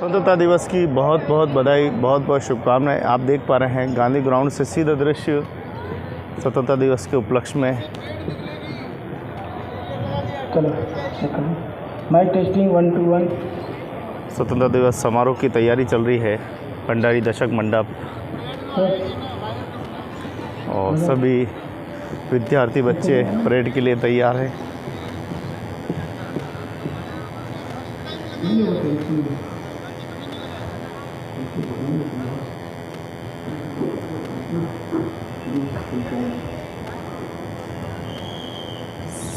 स्वतंत्रता दिवस की बहुत बहुत बधाई, बहुत बहुत शुभकामनाएं। आप देख पा रहे हैं गांधी ग्राउंड से सीधा दृश्य स्वतंत्रता दिवस के उपलक्ष्य में। Mic testing 1 2 1। स्वतंत्रता दिवस समारोह की तैयारी चल रही है भंडारी दशक मंडप और सभी विद्यार्थी बच्चे परेड के लिए तैयार हैं।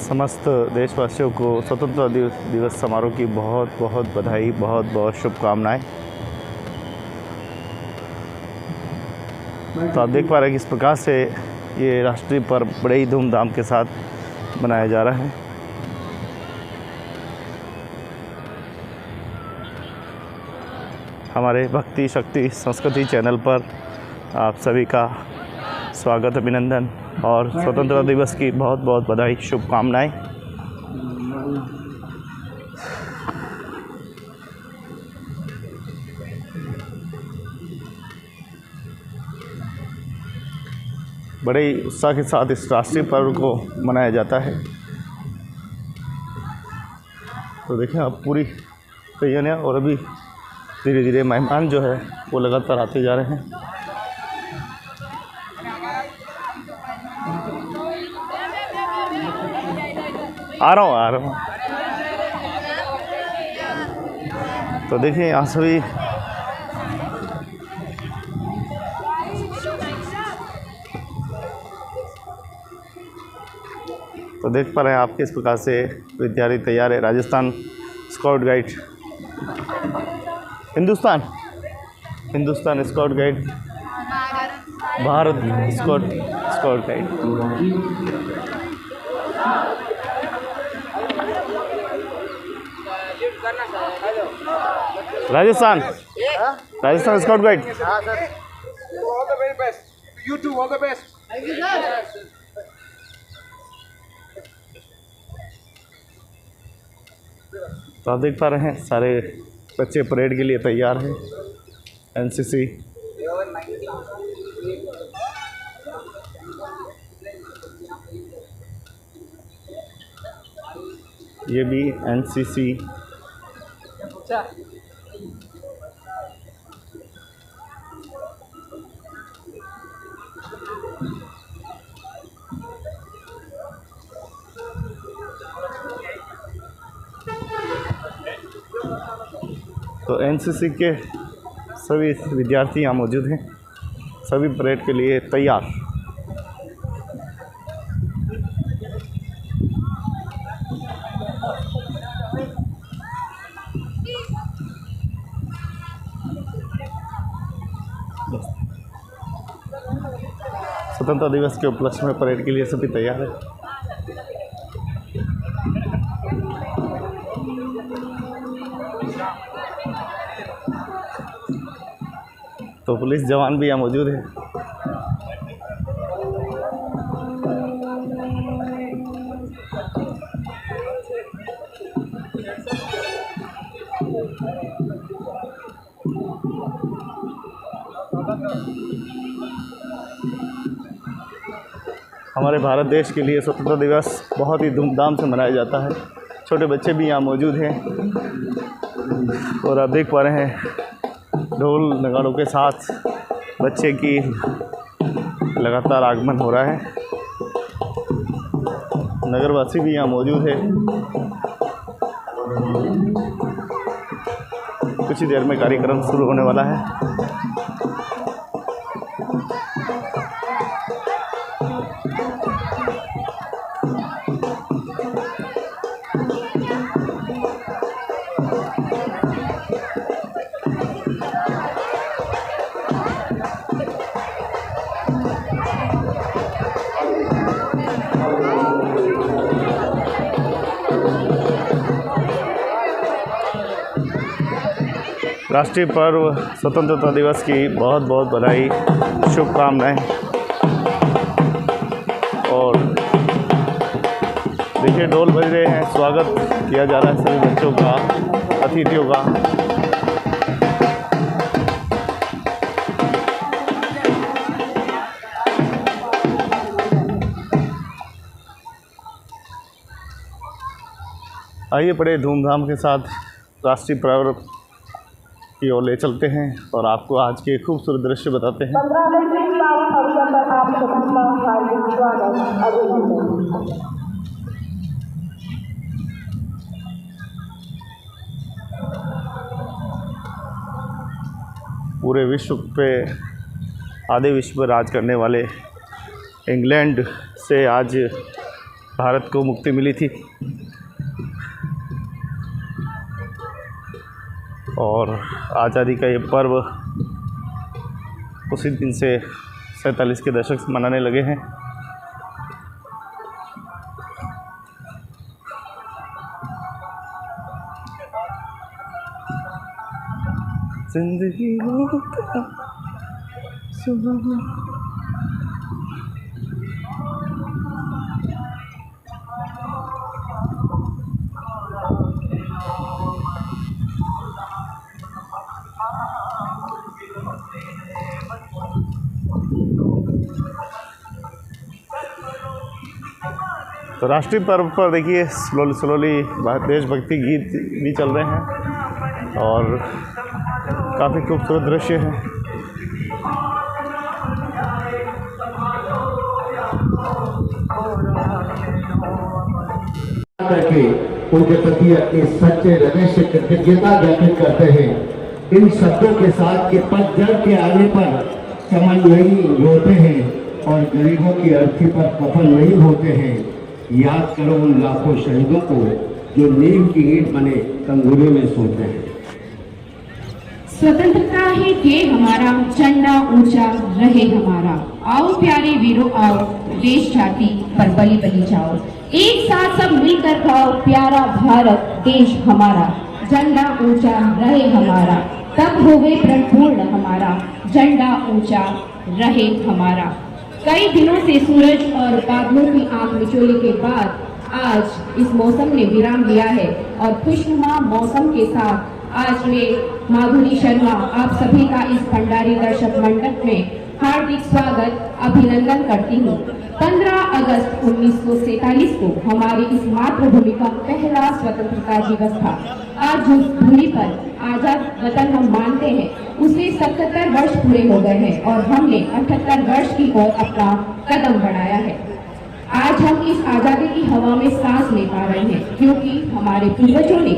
समस्त देशवासियों को स्वतंत्रता दिवस समारोह की बहुत बहुत बधाई, बहुत बहुत शुभकामनाएं। तो आप देख पा रहे हैं कि इस प्रकार से ये राष्ट्रीय पर्व बड़े ही धूमधाम के साथ मनाया जा रहा है। हमारे भक्ति शक्ति संस्कृति चैनल पर आप सभी का स्वागत, अभिनंदन और स्वतंत्रता दिवस की बहुत बहुत बधाई, शुभकामनाएं। बड़े ही उत्साह के साथ इस राष्ट्रीय पर्व को मनाया जाता है। तो देखें आप पूरी तैयारियां, और अभी धीरे धीरे मेहमान जो है वो लगातार आते जा रहे हैं। आ रहा हूँ। तो देखिए यहाँ सभी तो देख पा रहे हैं आप किस प्रकार से विद्यार्थी तैयार है। Rajasthan scout guide, Hindustan scout guide, Bharat scout guide. Rajasthan scout guide. हाँ sir, all the very best, you too all the best. Thank you sir. तो आप देख पा रहे हैं सारे बच्चे परेड के लिए तैयार हैं। एनसीसी ये भी एनसीसी तो एनसीसी के सभी विद्यार्थी यहाँ मौजूद हैं, सभी परेड के लिए तैयार। स्वतंत्रता दिवस के उपलक्ष्य में परेड के लिए सभी तैयार है। तो पुलिस जवान भी यहाँ मौजूद है। हमारे भारत देश के लिए स्वतंत्रता दिवस बहुत ही धूमधाम से मनाया जाता है। छोटे बच्चे भी यहाँ मौजूद हैं और आप देख पा रहे हैं ढोल नगाड़ों के साथ बच्चे की लगातार आगमन हो रहा है। नगरवासी भी यहाँ मौजूद है। कुछ ही देर में कार्यक्रम शुरू होने वाला है। राष्ट्रीय पर्व स्वतंत्रता दिवस की बहुत बहुत बधाई, शुभकामनाएं। और देखिए ढोल बज रहे हैं, स्वागत किया जा रहा है सभी बच्चों का, अतिथियों का। आइए बड़े धूमधाम के साथ राष्ट्रीय पर्व की ओर ले चलते हैं और आपको आज के खूबसूरत दृश्य बताते हैं। 15 अगस्त के पावन अवसर पर आप सभी का हार्दिक स्वागत, अभिनंदन। पूरे विश्व पे, आधे विश्व पर राज करने वाले इंग्लैंड से आज भारत को मुक्ति मिली थी और आज़ादी का ये पर्व उसी दिन से 47 के दशक से मनाने लगे हैं। जिंदगी तो राष्ट्रीय पर्व पर देखिए स्लोली देशभक्ति गीत भी चल रहे हैं और काफ़ी खूबसूरत दृश्य है। करके उनके प्रति अपने सच्चे हृदय से कृतज्ञता ज्ञापित करते हैं। इन शब्दों के साथ के पतझड़ के आने पर चमन नहीं रोते हैं और गरीबों की अर्थी पर कफन नहीं होते हैं। याद करो उन लाखों शहीदों को जो नींव की ईंट बने कंगूरे में सोते हैं। स्वतंत्रता ही के हमारा, झंडा ऊंचा रहे हमारा। आओ प्यारे वीरों आओ, देश जाति पर बलि बलि जाओ। एक साथ सब मिलकर गाओ, प्यारा भारत देश हमारा, झंडा ऊंचा रहे हमारा। तब होवे प्रण पूर्ण हमारा, झंडा ऊंचा रहे हमारा। कई दिनों से सूरज और बादलों की आंख मिचोले के बाद आज इस मौसम ने विराम लिया है और खुशनुमा मौसम के साथ आज मैं माधुरी शर्मा आप सभी का इस भंडारी दर्शक मंडप में हार्दिक स्वागत अभिनंदन करती हूँ। 15 अगस्त 1947 को हमारी इस मातृभूमि का पहला स्वतंत्रता दिवस था। आज जिस भूमि पर आजाद वतन हम मानते हैं उसे 77 वर्ष पूरे हो गए हैं और हमने 78 वर्ष की ओर अपना कदम बढ़ाया है। आज हम इस आजादी की हवा में सांस ले पा रहे हैं क्योंकि हमारे पूर्वजों ने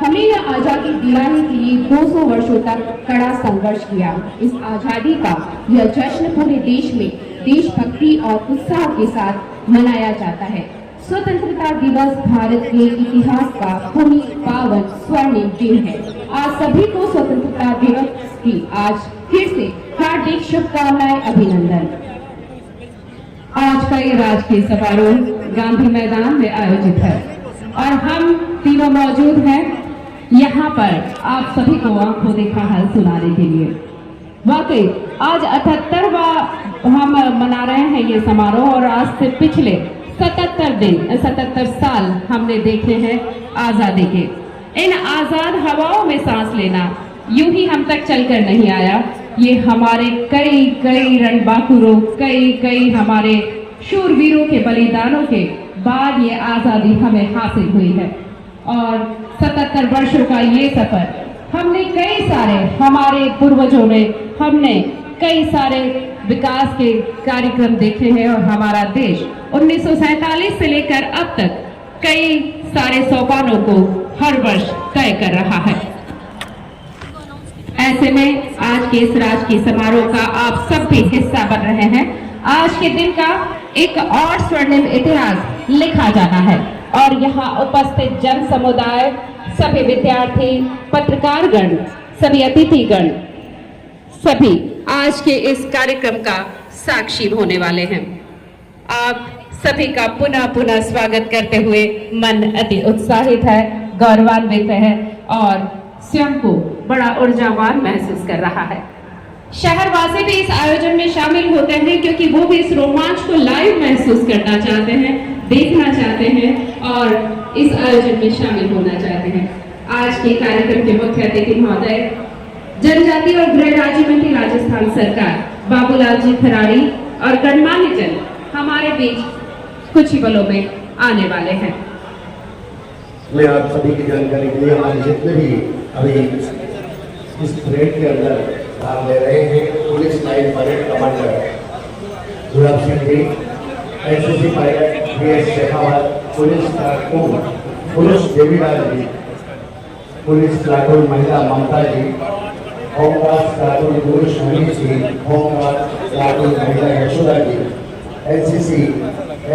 हमें यह आजादी दिलाने के लिए 200 वर्षों तक कड़ा संघर्ष किया। इस आजादी का यह जश्न पूरे देश में देशभक्ति और उत्साह के साथ मनाया जाता है। स्वतंत्रता दिवस भारत के इतिहास का पुण्य पावन स्वर्णिम दिन है। आज सभी को स्वतंत्रता दिवस की आज फिर से हार्दिक शुभकामनाएं, अभिनंदन। आज का ये राजकीय समारोह गांधी मैदान में आयोजित है और हम तीनों मौजूद हैं यहाँ पर आप सभी को आंखों देखा हाल सुनाने के लिए। वाकई आज 78वां हम मना रहे हैं ये समारोह और आज से पिछले 77 साल हमने देखे हैं आजादी के। इन आजाद हवाओं में सांस लेना यूं ही हम तक चलकर नहीं आया। ये हमारे कई रणबांकुरों, कई हमारे शूरवीरों के बलिदानों के बाद ये आजादी हमें हासिल हुई है और 77 वर्षों का ये सफर हमने कई सारे, हमारे पूर्वजों ने हमने कई सारे विकास के कार्यक्रम देखे हैं और हमारा देश 1947 से लेकर अब तक कई सारे सोपानों को हर वर्ष तय कर रहा है। ऐसे में आज के इस राजकीय समारोह का आप सब भी हिस्सा बन रहे हैं। आज के दिन का एक और स्वर्णिम इतिहास लिखा जाना है और यहाँ उपस्थित जन समुदाय, सभी विद्यार्थी, पत्रकारगण, सभी अतिथिगण, सभी आज के इस कार्यक्रम का साक्षी होने वाले हैं। आप सभी का पुनः स्वागत करते हुए मन अति उत्साहित है, गौरवान्वित है और स्वयं को बड़ा ऊर्जावान महसूस कर रहा है। शहरवासी भी इस आयोजन में शामिल होते हैं क्योंकि वो भी इस रोमांच को लाइव महसूस करना चाहते हैं, देखना चाहते हैं और इस आयोजन में शामिल होना चाहते हैं। आज के कार्यक्रम के मुख्य अतिथि महोदय जनजाति और गृह राज्य मंत्री राजस्थान सरकार बाबूलाल जी खराड़ी और गणमान्य जन हमारे बीच कुछ ही पलों में आने वाले हैं। मैं आप सभी की जानकारी के लिए हमारे जितने भी अभी इस परेड के अंदर भाग ले रहे हैं, police line parade commander Gulab Singh ji, NCC pilot BS Shekhawat, police कारकुन पुरुष देवीलाल जी, पुलिस कारकुन महिला ममता जी, होमगार्ड कारकुन पुरुष मनीष जी, होमगार्ड कारकुन महिला Yashoda ji, NCC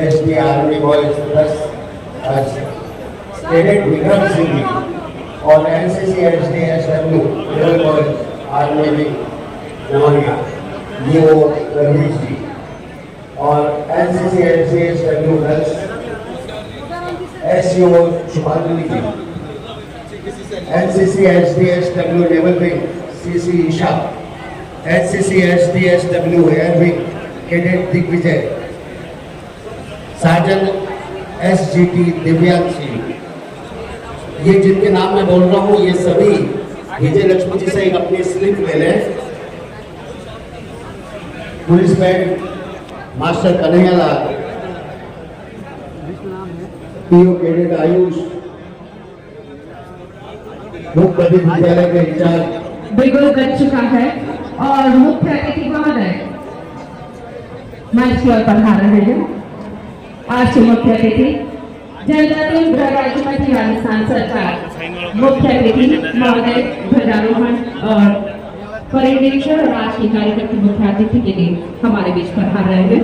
SD army boys plus cadet Vikram Singh ji और NCC SD SW level boys army नवानिया लीओ रमेश जी और NCC SD SW girls SCO Shubhanjali ji, NCC SD SW level wing CC Isha, NCC SD SW air wing cadet Digvijay, sergeant SGT Divyang Singh. ये जिनके नाम मैं बोल रहा हूँ ये सभी विजय लक्ष्मी जी से एक अपनी स्लिप ले लें। Police band master Kanhaiyalal, PO cadet Ayush, मुख्य विद्यालय के इंचार्ज बिल्कुल कर चुका है और मुख्य अतिथि महोदय मंच की ओर पधार रहे हैं। आज के मुख्य अतिथि जनजातीय गृह राज्य मंत्री राजस्थान सरकार मुख्य अतिथि महोदय ध्वजारोहण और परेड निरीक्षण और आज के कार्यक्रम के मुख्य अतिथि के लिए हमारे बीच पधार रहे हैं।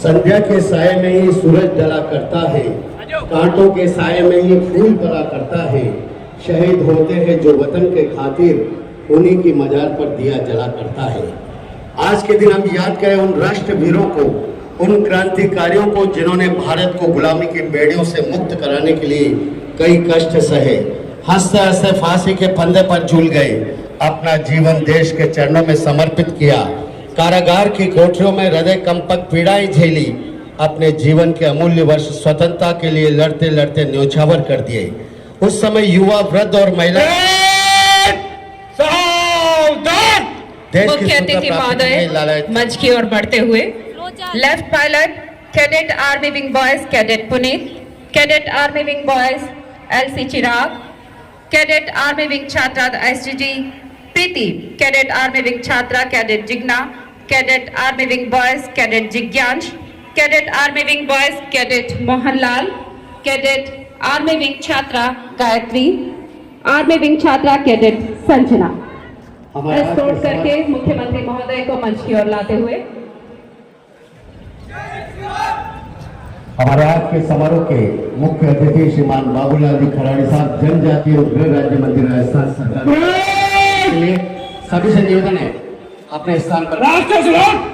संध्या के साये में ही सूरज ढला करता है, कांटों के साये में ही फूल पला करता है, शहीद होते हैं जो वतन के खातिर, उन्हीं की मजार पर दिया जला करता है। आज के दिन हम याद करें उन राष्ट्रवीरों को, उन क्रांतिकारियों को जिन्होंने भारत को गुलामी की बेड़ियों से मुक्त कराने के लिए कई कष्ट सहे, हंसते हंसते फांसी के फंदे पर झूल गए, अपना जीवन देश के चरणों में समर्पित किया, कारागार की कोठरियों में हृदय कंपक पीड़ाएं झेली, अपने जीवन के अमूल्य वर्ष स्वतंत्रता के लिए लड़ते लड़ते न्योछावर कर दिए। उस समय युवा, वृद्ध और महिला मुख्य अतिथि महोदय मंच की ओर बढ़ते हुए left pilot cadet army wing boys cadet Puneet, cadet army wing boys LC Chirag, cadet army wing छात्रा SGG Preeti, cadet army wing छात्रा cadet Jigna, cadet army wing boys cadet Jigyansh, cadet army wing boys cadet Mohanlal, cadet army wing छात्रा Gayatri, army wing छात्रा cadet Sanjana. Escort करके मुख्यमंत्री महोदय को मंच की ओर लाते हुए हमारे आज के समारोह के मुख्य अतिथि श्रीमान बाबूलाल जी खराड़ी साहब, जनजातीय और गृह राज्य मंत्री राजस्थान सरकार के लिए सभी से निवेदन है अपने स्थान पर राष्ट्र सलाम।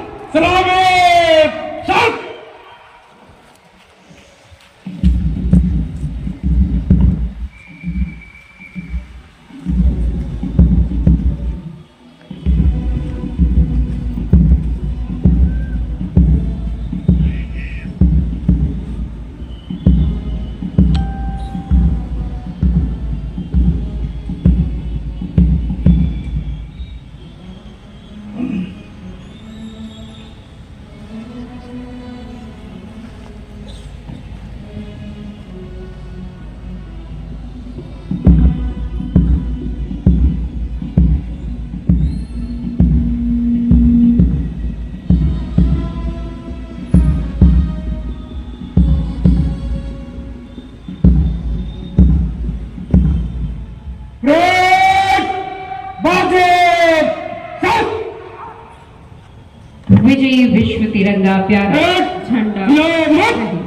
विजयी विश्व तिरंगा प्यारा झंडा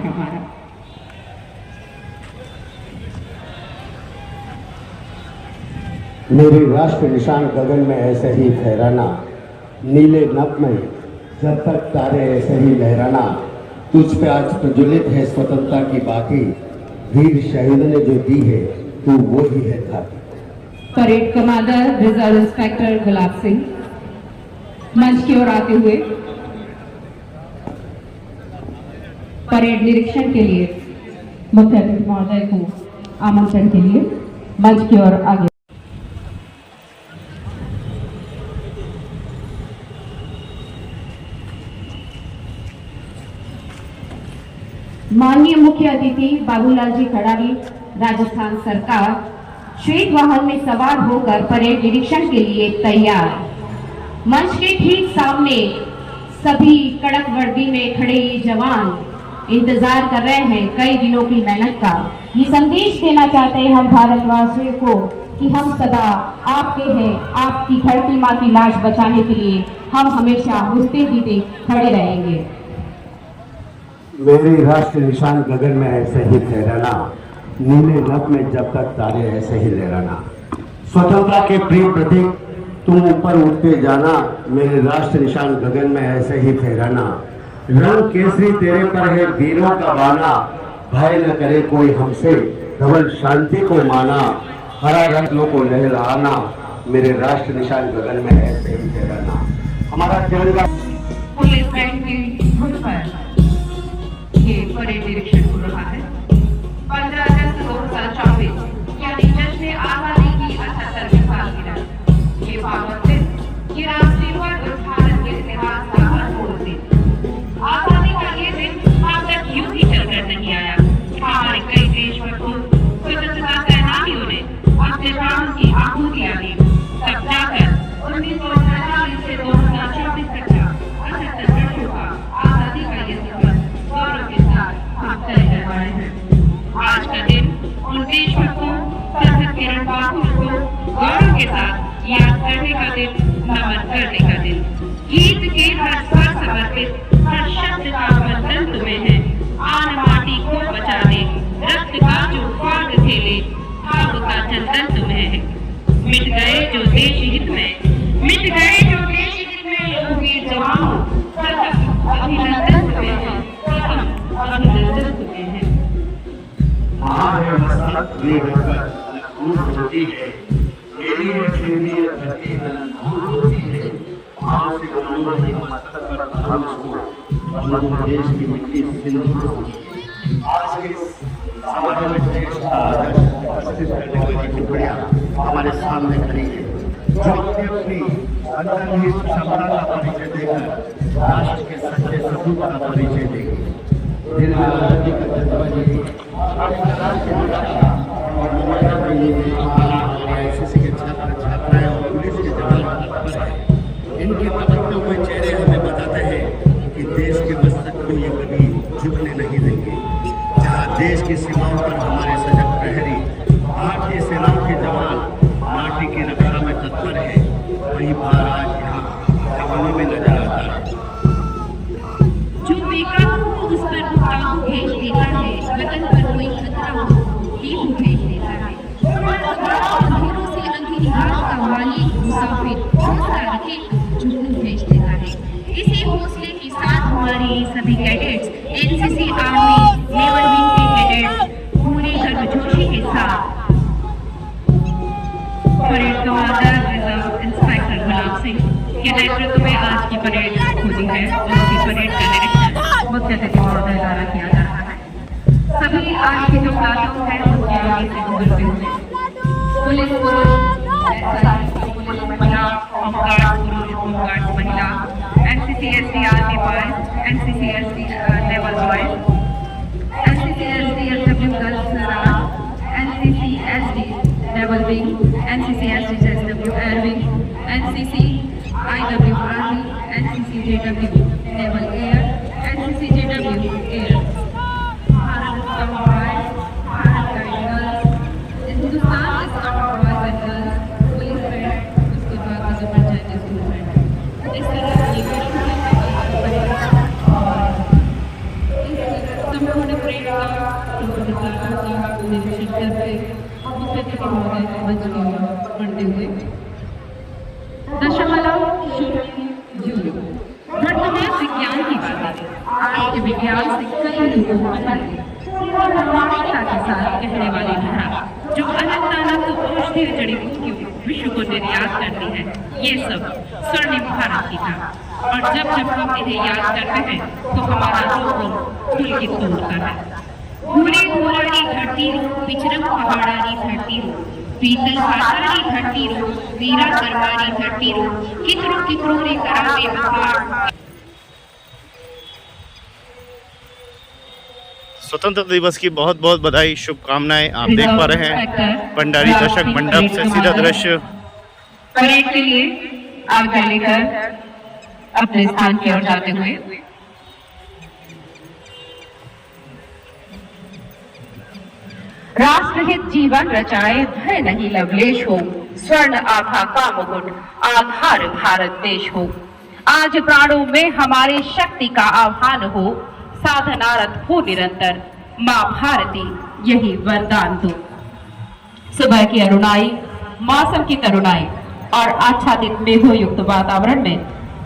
हमारा। मेरी राष्ट्र निशान गगन में ऐसे ही फहराना, नीले नभ में जब तक तारे ऐसे ही लहराना, तुझ पे आज प्रज्वलित है स्वतंत्रता की बाती, वीर शहीद ने जो दी है तू वो ही है खाती। Parade commander reserve inspector Gulab Singh मंच की ओर आते हुए परेड निरीक्षण के लिए मुख्य अतिथि महोदय को आमंत्रण के लिए मंच की ओर आगे। माननीय मुख्य अतिथि बाबूलाल जी खड़ारी राजस्थान सरकार श्वेत वाहन में सवार होकर परेड निरीक्षण के लिए तैयार। मंच के ठीक सामने सभी कड़क वर्दी में खड़े ये जवान इंतजार कर रहे हैं कई दिनों की मेहनत का। ये संदेश देना चाहते हैं हम भारतवासियों को कि हम सदा आपके हैं, आपकी धरती माँ की लाश बचाने के लिए हम हमेशा मुस्ते जीते खड़े रहेंगे। मेरे राष्ट्र निशान गगन में ऐसे ही फहराना, नीले नभ में जब तक तारे ऐसे ही लहराना। स्वतंत्रता के प्रिय प्रतीक तुम ऊपर उठते जाना, मेरे राष्ट्र निशान गगन में ऐसे ही फहराना। रंग केसरी तेरे पर है वीरों का बाना, भय न करे कोई हमसे धवल शांति को माना। हरा रंगों को लहराना, मेरे राष्ट्र निशान गगन में ऐसे ही फहराना। हमारा तिरंगा पुलिस बैंड की धुन पर ये परेड निरीक्षण हो रहा है। 15 अगस्त 2024 यानी जश्न आजादी की 78वीं सालगिरह। ये पावन दिन, ये राष्ट्रीय पर्व भारत के इतिहास का अनमोल दिन। आजादी का ये दिन हम तक यूं ही चलकर नहीं आया। हमारे कई देशभक्तों, स्वतंत्रता सेनानियों ने अपने प्राण की आहुतियां दी। तब जाकर 1947 से 2024 तक का 78 वर्षों का आजादी का ये सफर गौरव के साथ हम तय कर पाए हैं। आज का दिन उन देशभक्तों, शहीद किरण बाबू को गौरव के साथ याद करने का दिन, नमन करने का दिन। गीत के हर स्वर समर्पित, हर शब्द का बंधन तुम्हें है। आन माटी को बचा ले, रक्त का जो फाग खेले, भाव का चंदन तुम्हें है। मिट गए जो देश हित में, मिट गए जो देश हित में वीर जवानों, प्रथम अभिनंदन तुम्हें है, प्रथम अभिनंदन तुम्हें है। देश की मिट्टी आज के समारोह में उपस्थित करने वाली टुकड़ियां हमारे सामने खड़ी है, जो अपनी अंतर्निहित क्षमता का परिचय देकर राष्ट्र के सच्चे सपूत का परिचय देगी। दिन में आजादी का जज्बा देगी। एनसीसी के छात्र छात्राएं और पुलिस के जवान तत्पर हैं। इनके तबक्कों के चेहरे हमें बताते हैं कि देश के मस्तक को ये कभी झुकने नहीं देंगे। जहाँ देश की सीमाओं पर हमारे सजग प्रहरी, भारतीय सेनाओं के जवान माटी की रक्षा में तत्पर है, वही भार आज यहाँ जवानों में नजर आता है। जो बेकाबू हो उस पर काबू भेज देता है, वतन पर कोई खतरा हो बेबू भेज देता है। अंधेरों से अंधेरी रात का मालिक मुसाफिर हौसला रखे जुनून भेज देता है। इसी हौसले के साथ हमारे सभी cadets, NCC army naval wing के कैडेट्स पूरे गर्मजोशी के साथ parade commander reserve inspector Gulab Singh के नेतृत्व में आज की परेड खुली है और उसकी परेड का निरीक्षण मुख्य अतिथि महोदय द्वारा किया जा रहा है। सभी आज के जो प्लाटून है उनके आगे से गुजरते हुए पुलिस पुरुष महिला, होमगार्ड पुरुष, होमगार्ड महिला, NCC ST army boys, NCC ST naval boys, NCC ST SW girls सराज, NCC ST naval wing, NCC ST SW air wing, NCC IW army, NCC JW naval air, NCC JW air, Bharat scout boys, Bharat guide girls, Hindustan scout boys and girls, police band, उसके बाद superintendent school band. इस तरह ये संपूर्ण parade का निरीक्षण करके मुख्य अतिथि महोदय मंच की ओर बढ़ते हुए दशमलव शून्य जून वर्तमान विज्ञान की बातें आज के विज्ञान से कई लोगों को प्रामाणिकता के साथ कहने वाली घटा जो अनंत अनंत औषधीय जड़ी बूटियों विश्व को निर्यात करती है, ये सब स्वर्णिम भारत की था। और जब जब हम इन्हें याद करते हैं तो हमारा रोग पुलकित होता है। धूली धूलारी धरती रो, पिचरम पहाड़ारी धरती रो, पीतल घाटारी धरती रो, वीरा करवारी धरती रो, कितरो कितरो रे करावे बहार। स्वतंत्र दिवस की बहुत बहुत बधाई, शुभकामनाएं। आप देख पा रहे हैं भंडारी दशक मंडप से सीधा दृश्य। परेड के लिए आज्ञा लेकर अपने स्थान की ओर जाते हुए राष्ट्रहित जीवन रचाए, भय नहीं लवलेश हो, स्वर्ण आभा का मुकुट आधार भारत देश हो। आज प्राणों में हमारे शक्ति का आह्वान हो, साधनारत हो निरंतर, माँ भारती यही वरदान दो। सुबह की अरुणाई, मौसम की तरुणाई और आच्छादित मेघों युक्त वातावरण में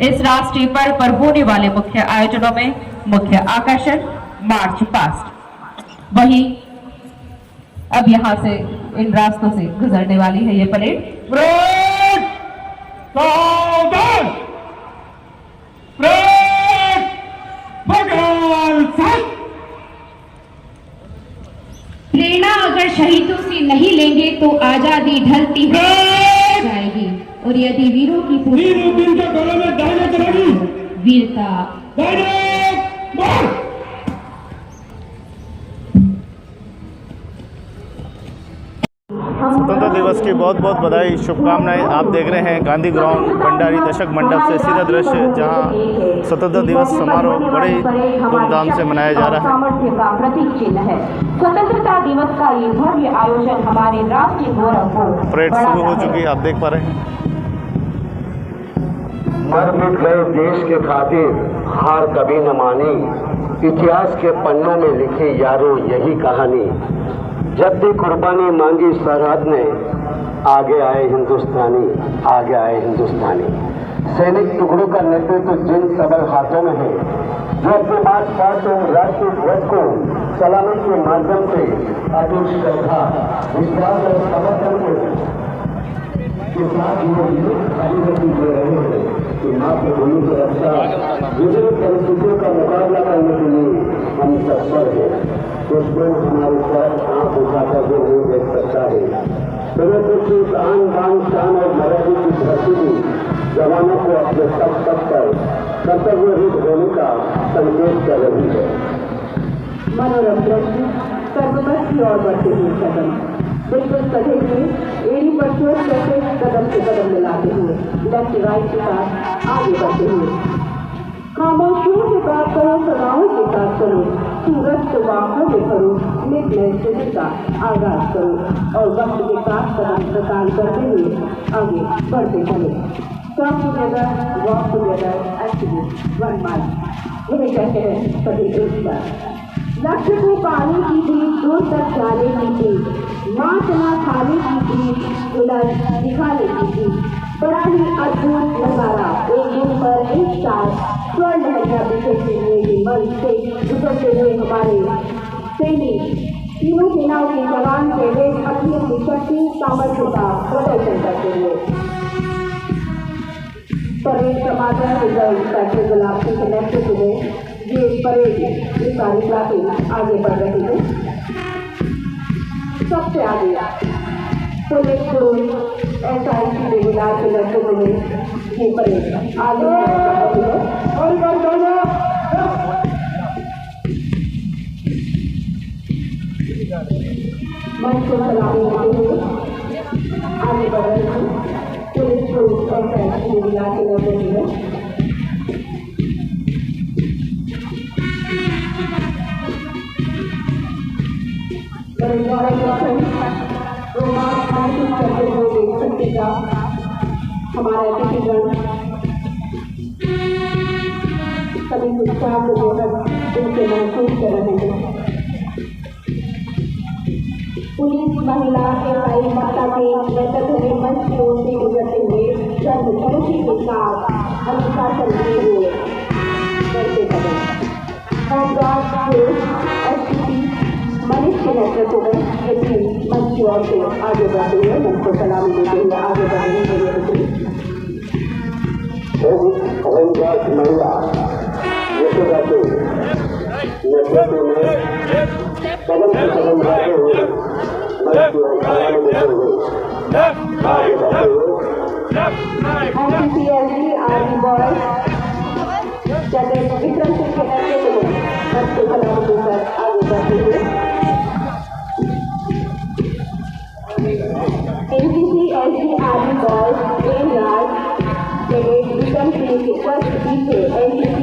इस राष्ट्रीय पर्व पर होने वाले मुख्य आयोजनों में मुख्य आकर्षण मार्च पास्ट। वहीं अब यहाँ से इन रास्तों से गुजरने वाली है ये परेड। प्रेरणा अगर शहीदों से नहीं लेंगे तो आजादी ढलती जाएगी, और यदि वीरों की वीरता स्वतंत्रता दिवस की बहुत बहुत बधाई, शुभकामनाएं। आप देख रहे हैं गांधी ग्राउंड भंडारी दशक मंडप से सीधा दृश्य, जहां स्वतंत्रता दिवस समारोह बड़े धूमधाम से मनाया जा रहा है। सामर्थ्य का प्रतीक चिन्ह है। स्वतंत्रता दिवस का ये भव्य आयोजन हमारे राष्ट्रीय गौरव को परेड शुरू हो चुकी है, आप देख पा रहे हैं। मर मिट गए देश के खातिर, हार कभी न मानी, इतिहास के पन्नों में लिखी यारों यही कहानी। जब भी कुर्बानी मांगी सरहद ने, आगे आए हिंदुस्तानी, आगे आए हिंदुस्तानी। सैनिक टुकड़ों का नेतृत्व जिन सबल हाथों में है, जो अपने पास पास राष्ट्रीय ध्वज को सलामी के माध्यम से अटूट श्रद्धा, विश्वास और समर्थन के साथ खाली दे रहे हैं कि मातृभूमि की रक्षा विभिन्न परिस्थितियों का मुकाबला करने के लिए हम तत्पर हैं। कुछ लोग हमारी तरफ आंख उठाकर भी नहीं देख सकता है। फिर कुछ आन बान शान और मर्यादा की धरती भी जवानों को अपने सब पर कर्तव्यरत होने का संकेत कर रही है। मनोरंजन सर्वमत की ओर बढ़ते हुए कदम, बिल्कुल सधे हुए एड़ी पर चोट करते कदम से कदम मिलाते हुए लेफ्ट राइट के साथ आगे बढ़ते हुए। खामोशियों से बात करो, सदाओं के साथ करो, सूरज को आंखों में भरो, नित नए सिरे का आगाज करो और वक्त के साथ कदम प्रदान करते हुए आगे बढ़ते चले। Come together, walk together, activate one mind। यही कहते हैं सभी एक बार। लक्ष्य को पाने की भी दूर तक जाने की थी, मात न खाने की थी, उलझ दिखाने की थी। बड़ा ही अद्भुत नजारा, एक दिन पर एक साथ स्वर्ण लहरा बिखरते हुए ये मंच से गुजरते हुए हमारे सैनिक, तीनों सेनाओं के जवान के वेश अपनी अपनी शक्ति सामर्थ्य का प्रदर्शन करते हुए परेड समापन करके गुलाब सिंह के नेतृत्व में ये परेड ये सारी क्लासें आगे बढ़ रही है। सबसे आगे पुलिस पुरुष SIC रेगुलर के नेतृत्व में ये परेड आगे बढ़ रही है। मंच को सलामी देते हुए आगे बढ़ रही है पुलिस पुरुष SIC रेगुलर के नेतृत्व में। हमारा अतिथिगण सभी उत्साह को उनसे महसूस कर रहे हैं। पुलिस महिला SI माता के नेतृत्व में मंच की ओर से गुजरते हुए सर्वधर्मी के साथ अनुशासन लिए हुए बढ़ते कदम मनीष के नेतृत्व में मंच की ओर से आगे बढ़ते हुए मंच को सलामी देते हुए आगे बढ़ने के लिए महिला नेतृत्व में कदम से कदम बढ़ते हुए मंच की ओर सलामी देते हुए आगे बढ़ते हुए army boys general Vikram Singh के नेतृत्व में मंच को सलामी देकर आगे बढ़ते पीछे NCC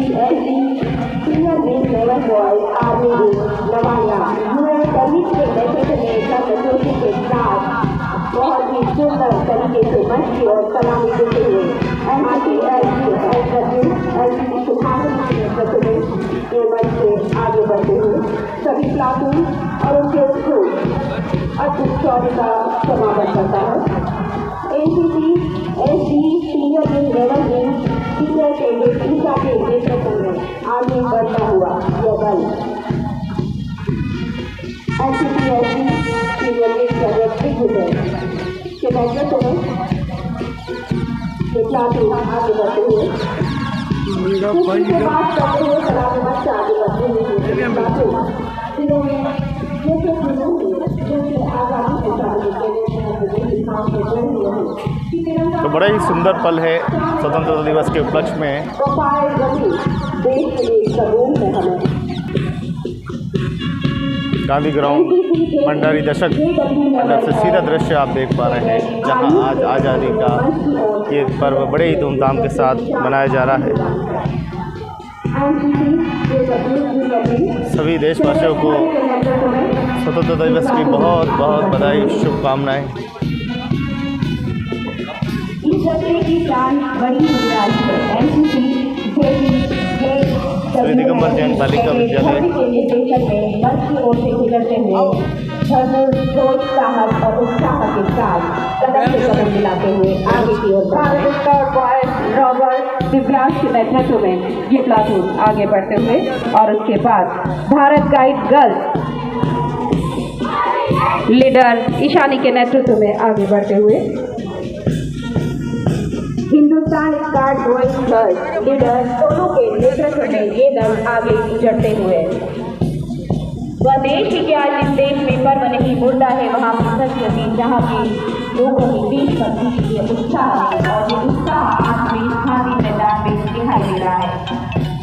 senior wing level boys army wing नवाया यूएस सर्विस के नेतृत्व में संगठनों के साथ बहुत ही सुंदर तरीके से मंच की ओर सलामी देते हुए LCC सुखान के नेतृत्व में ये मंच से आगे बढ़ते हुए सभी प्लाटून और उनके उद्योग अद्भुत शौर्य का समापन करता है। NCC SD senior wing level wing senior cadet Isa के नेतृत्व में आगे बढ़ता हुआ यह बल NCC SD senior wing cadet Digvijay के नेतृत्व में ये प्लाटून आगे बढ़ते हुए बात करते हुए सलामी मंच से आगे बढ़ते हुए प्लाटून जिन्होंने तो बड़ा ही सुंदर पल है स्वतंत्रता दिवस के उपलक्ष्य में। गांधी ग्राउंड भंडारी दशक मंडप से सीधा दृश्य आप देख पा रहे हैं, जहां आज आज़ादी का ये पर्व बड़े ही धूमधाम के साथ मनाया जा रहा है। सभी देशवासियों को स्वतंत्रता दिवस की बहुत बहुत बधाई, शुभकामनाएं। श्री दिगंबर जैन बालिका विद्यालय और उत्साह के साथ कदम से कदम मिलाते हुए आगे की ओर रॉबर्ट दिव्यांश के नेतृत्व में ये प्लाटून आगे बढ़ते हुए और उसके बाद Bharat guide girls leader Ishani के नेतृत्व में आगे बढ़ते हुए Hindustan scout boys girls leader Sonu के नेतृत्व में ये दल आगे गुजरते हुए वह देश ही क्या जिस देश में पर्व नहीं मुर्दा है वहाँ संस्कृति जहाँ के लोगों के बीच करने के लिए उत्साह है और ये उत्साह आज भी खादी मैदान में दिखाई दे रहा है।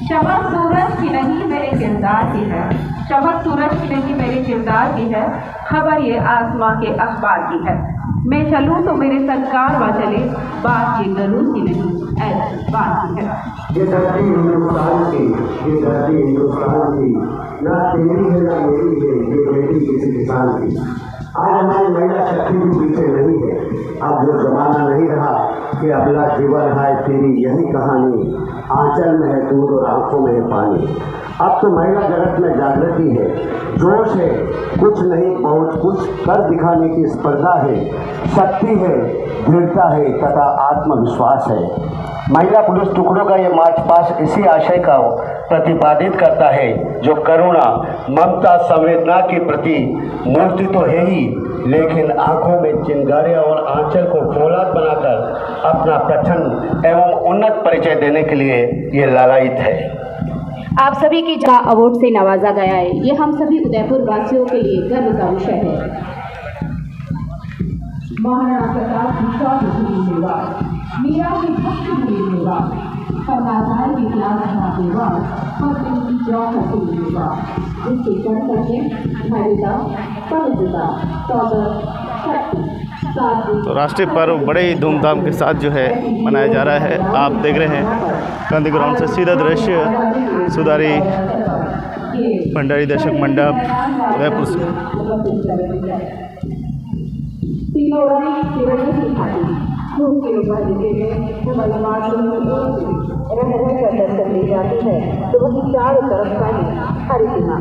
चमक सूरज की नहीं मेरे किरदार की है, चमक सूरज की नहीं मेरे किरदार की है, खबर ये आसमां के अखबार की है। मैं चलूँ तो मेरे सरकार व चले, बात ये गरूर की नहीं ऐसी बात की है। ये धरती हिंदुस्तान की, ये धरती हिंदुस्तान की, ना तेरी है ना मेरी है, ये बेटी किसी किसान की। आज हमारी महिला शक्ति भी पीछे नहीं है। अब जो जमाना नहीं रहा कि अगला जीवन है तेरी यही कहानी, आंचल में है दूध और आंखों में है पानी। अब तो महिला जगत में जागृति है, जोश है, कुछ नहीं बहुत कुछ कर दिखाने की स्पर्धा है, शक्ति है, दृढ़ता है तथा आत्मविश्वास है। महिला पुलिस टुकड़ों का ये मार्च पास्ट इसी आशय का प्रतिपादित करता है, जो करुणा, ममता, संवेदना के प्रति मूर्ति तो है ही, लेकिन आंखों में चिंगारियां और आंचल को फौलाद बनाकर अपना प्रचंड एवं उन्नत परिचय देने के लिए ये लालायित है। आप सभी की जगह अवार्ड से नवाजा गया है, ये हम सभी उदयपुर वासियों के लिए गर्व का विषय है। महाराणा प्रताप की शौर्य भूमि सेवा, मीरा की भक्ति भूमि सेवा, कर्नाटक की इतिहास सेवा, पद्म की जौहर सेवा, जिसके चरण करके धैर्यता, पवित्रता, सौंदर्य, शक्ति। तो राष्ट्रीय पर्व बड़े ही धूमधाम के साथ जो है मनाया जा रहा है। आप देख रहे हैं गांधी ग्राउंड से सीधा दृश्य सुधारी भंडारी दशक मंडप उदयपुर से। दर्शन दी जाती है तो वही चारों तरफ का ही हरितिमा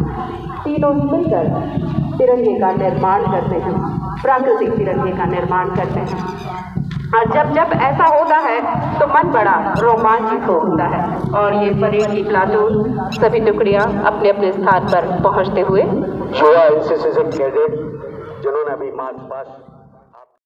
तीनों ही मिलकर तिरंगे का निर्माण करते हैं, प्राकृतिक तिरंगे का निर्माण करते हैं। और जब जब ऐसा होता है तो मन बड़ा रोमांचित होता है और ये परेड की प्लाटून सभी टुकड़ियां अपने अपने स्थान पर पहुंचते हुए युवा एनसीसी कैडेट जिन्होंने अभी मार्च पास्ट